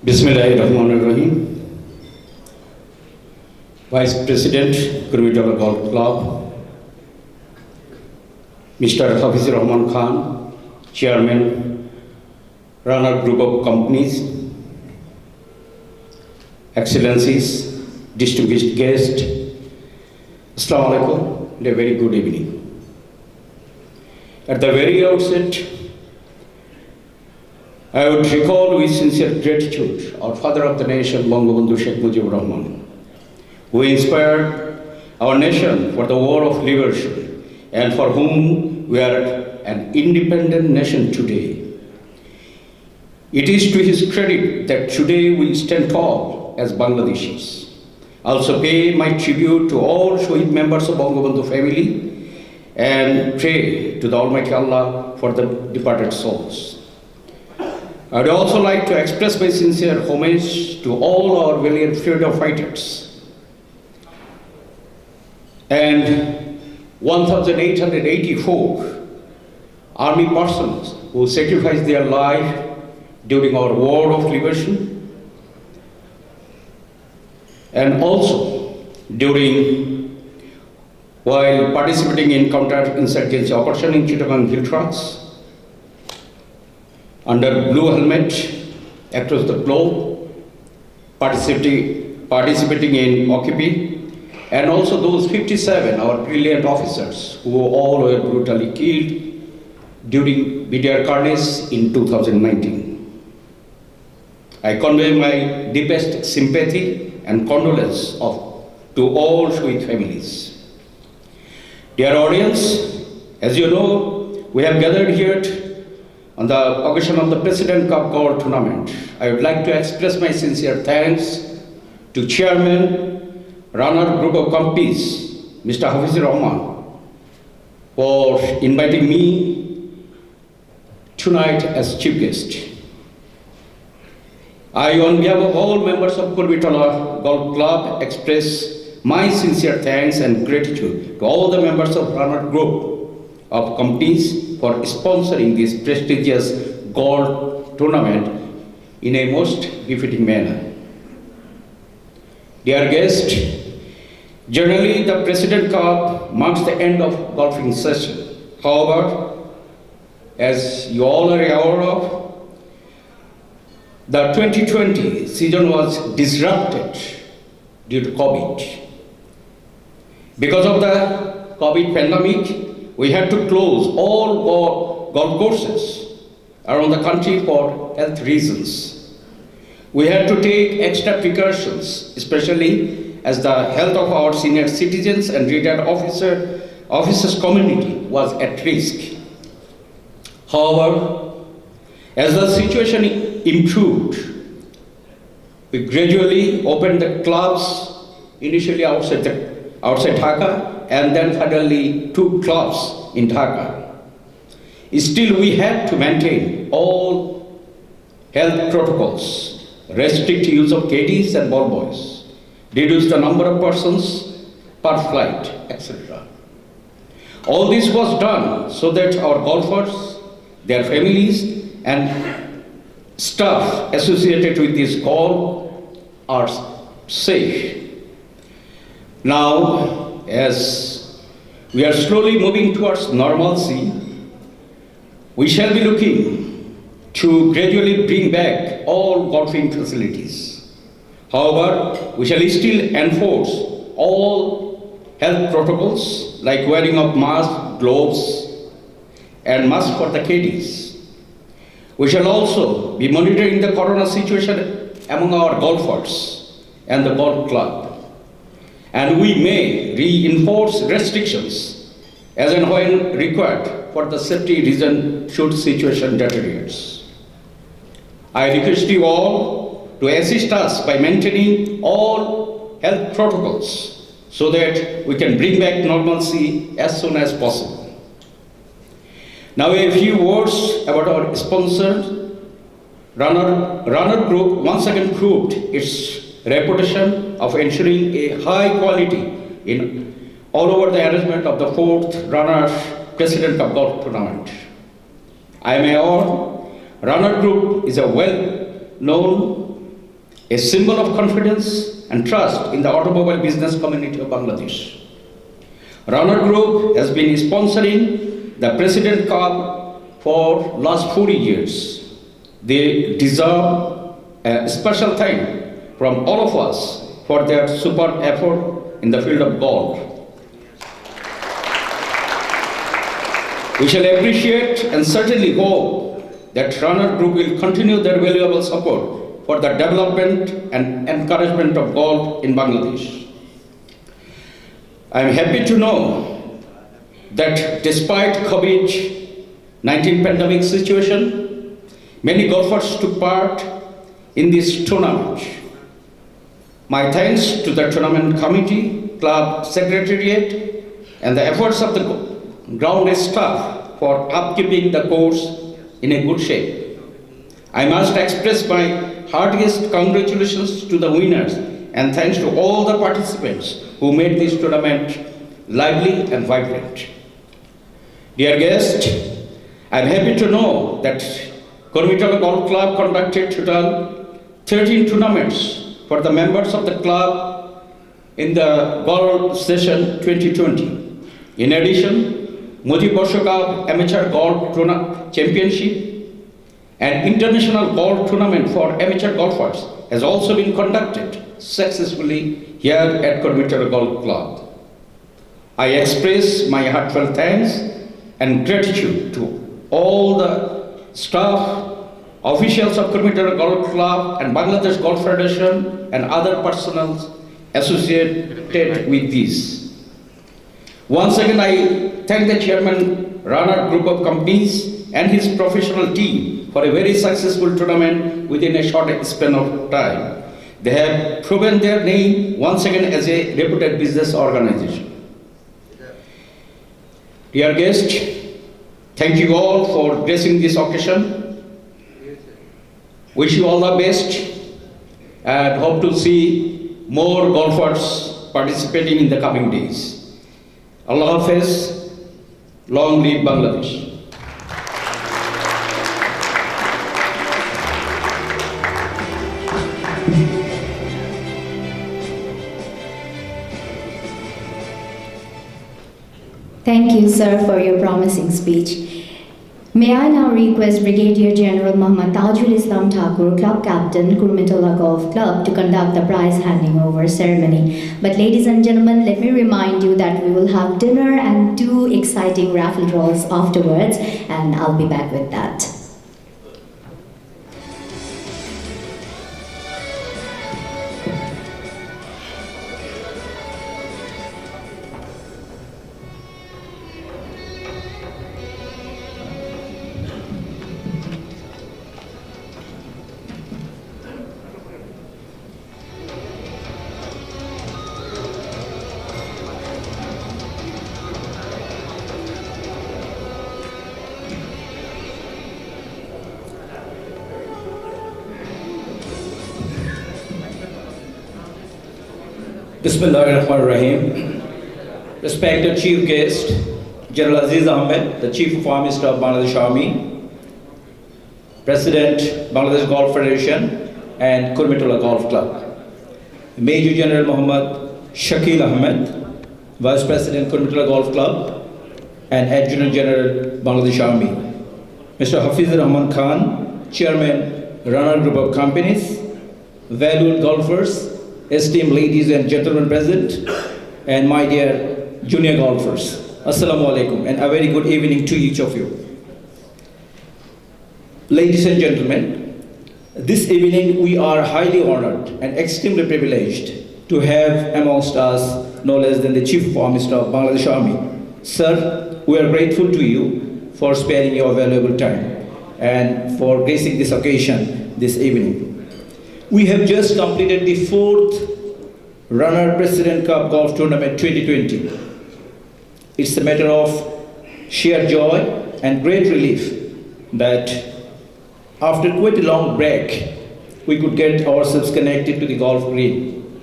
Bismillahirrahmanirrahim. Vice President, Kurmitala Golf Club, Mr. Hafizur Rahman Khan, Chairman, Runner Group of Companies, Excellencies, distinguished guests, Assalamu alaikum, and a very good evening. At the very outset, I would recall with sincere gratitude our father of the nation, Bangabandhu Sheikh Mujibur Rahman, who inspired our nation for the war of liberation and for whom we are an independent nation today. It is to his credit that today we stand tall as Bangladeshis. I also pay my tribute to all Shahid members of Bangabandhu family and pray to the Almighty Allah for the departed souls. I would also like to express my sincere homage to all our valiant freedom fighters and 1,884 army personnel who sacrificed their life during our war of liberation and also while participating in counter-insurgency operation in Chittagong Hill Trucks under blue helmet across the globe, participating in Occupy, and also those 57, our brilliant officers who all were brutally killed during BDR carnage in 2019. I convey my deepest sympathy and condolence to all Shahid families. Dear audience, as you know, we have gathered here on the occasion of the President Cup Golf Tournament. I would like to express my sincere thanks to Chairman, Runner Group of Companies, Mr. Hafizur Rahman, for inviting me tonight as chief guest. I, on behalf of all members of Kurmitala Golf Club, express my sincere thanks and gratitude to all the members of Runner Group of Companies for sponsoring this prestigious golf tournament in a most befitting manner. Dear guests, generally the President Cup marks the end of golfing session. However, as you all are aware of, the 2020 season was disrupted due to COVID. Because of the COVID pandemic, we had to close all golf courses around the country for health reasons. We had to take extra precautions, especially as the health of our senior citizens and retired officers community was at risk. However, as the situation improved, we gradually opened the clubs, initially outside Dhaka, and then finally 2 clubs in Dhaka. Still, we had to maintain all health protocols, restrict use of caddies and ball boys, reduce the number of persons per flight, etc. All this was done so that our golfers, their families, and staff associated with this golf are safe. Now, as we are slowly moving towards normalcy, we shall be looking to gradually bring back all golfing facilities. However, we shall still enforce all health protocols like wearing of masks, gloves, and masks for the caddies. We shall also be monitoring the corona situation among our golfers and the golf club. And we may reinforce restrictions as and when required for the safety reason should situation deteriorates. I request you all to assist us by maintaining all health protocols so that we can bring back normalcy as soon as possible. Now a few words about our sponsor. Runner Group once again proved its reputation of ensuring a high quality in all over the arrangement of the 4th Runner President Cup Golf Tournament. I may add, Runner Group is a well-known a symbol of confidence and trust in the automobile business community of Bangladesh. Runner Group has been sponsoring the President Cup for last 40 years. They deserve a special thank from all of us for their superb effort in the field of golf. We shall appreciate and certainly hope that Runner Group will continue their valuable support for the development and encouragement of golf in Bangladesh. I am happy to know that despite COVID-19 pandemic situation, many golfers took part in this tournament. My thanks to the tournament committee, club secretariat, and the efforts of the ground staff for upkeeping the course in a good shape. I must express my heartiest congratulations to the winners and thanks to all the participants who made this tournament lively and vibrant. Dear guests, I am happy to know that Kormitala Golf Club conducted total 13 tournaments for the members of the club in the golf session 2020. In addition, Modi Borsho Cup Amateur Golf Championship and International Golf Tournament for amateur golfers has also been conducted successfully here at Kormitala Golf Club. I express my heartfelt thanks and gratitude to all the staff, officials of Kormitala Golf Club and Bangladesh Golf Federation and other personnel associated with this. Once again, I thank the Chairman, Runner Group of Companies and his professional team for a very successful tournament within a short span of time. They have proven their name once again as a reputed business organization. Dear guests, thank you all for gracing this occasion. Wish you all the best and hope to see more golfers participating in the coming days. Allah Hafiz, long live Bangladesh. Thank you, sir, for your promising speech. May I now request Brigadier General Muhammad Tajul Islam Thakur, Club Captain, Kurmitala Golf Club, to conduct the prize handing over ceremony. But ladies and gentlemen, let me remind you that we will have dinner and 2 exciting raffle draws afterwards, and I'll be back with that. Bismillahirrahmanirrahim. Respected Chief Guest, General Aziz Ahmed, the Chief of Army Staff of Bangladesh Army, President, Bangladesh Golf Federation, and Kurmitala Golf Club. Major General Muhammad Shakil Ahmed, Vice President, Kurmitala Golf Club, and Adjutant General, Bangladesh Army. Mr. Hafiz Rahman Khan, Chairman, Runner Group of Companies, valued golfers, esteemed ladies and gentlemen present, and my dear junior golfers. Assalamu alaikum, and a very good evening to each of you. Ladies and gentlemen, this evening we are highly honored and extremely privileged to have amongst us no less than the Chief of Army Staff of Bangladesh Army. Sir, we are grateful to you for sparing your valuable time and for gracing this occasion this evening. We have just completed the 4th Runner President Cup Golf Tournament 2020. It's a matter of sheer joy and great relief that after quite a long break, we could get ourselves connected to the golf green,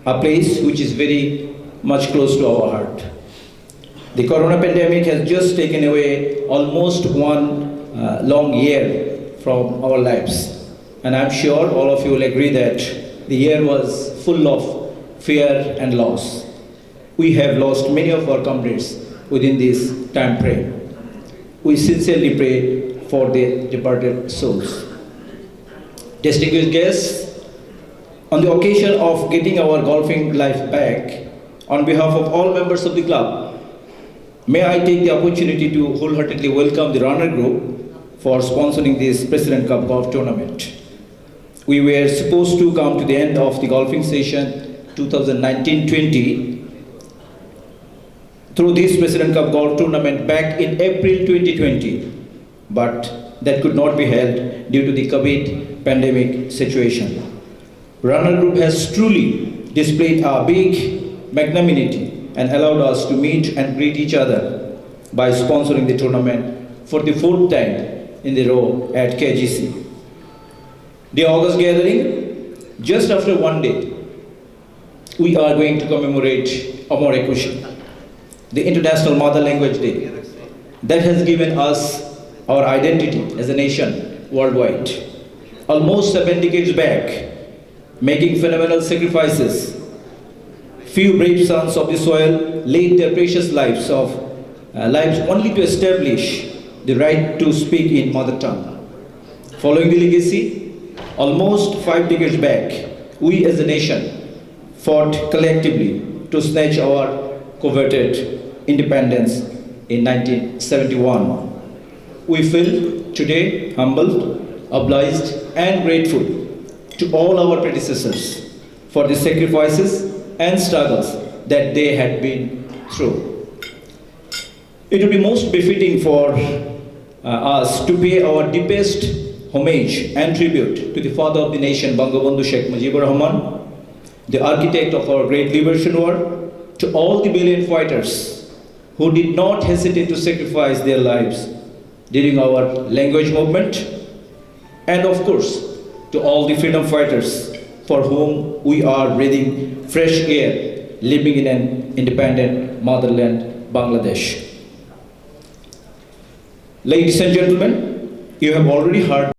a place which is very much close to our heart. The corona pandemic has just taken away almost one long year from our lives. and I'm sure all of you will agree that the year was full of fear and loss. We have lost many of our comrades within this time frame. We sincerely pray for their departed souls. Distinguished guests, on the occasion of getting our golfing life back, on behalf of all members of the club, may I take the opportunity to wholeheartedly welcome the runner group for sponsoring this President Cup golf tournament. We were supposed to come to the end of the golfing session 2019-20 through this President Cup golf tournament back in April 2020, but that could not be held due to the COVID pandemic situation. Runner Group has truly displayed a big magnanimity and allowed us to meet and greet each other by sponsoring the tournament for the fourth time in the row at KGC. The August gathering, just after one day, we are going to commemorate Amar Ekushi, the International Mother Language Day, that has given us our identity as a nation worldwide. Almost 7 decades back, making phenomenal sacrifices, few brave sons of the soil laid their precious lives only to establish the right to speak in mother tongue. Following the legacy, almost 5 decades back, we as a nation fought collectively to snatch our coveted independence in 1971. We feel today humbled, obliged, and grateful to all our predecessors for the sacrifices and struggles that they had been through. It would be most befitting for us to pay our deepest homage and tribute to the father of the nation, Bangabandhu Sheikh Mujibur Rahman, the architect of our great liberation war, to all the valiant fighters who did not hesitate to sacrifice their lives during our language movement, and of course, to all the freedom fighters for whom we are breathing fresh air, living in an independent motherland, Bangladesh. Ladies and gentlemen, you have already heard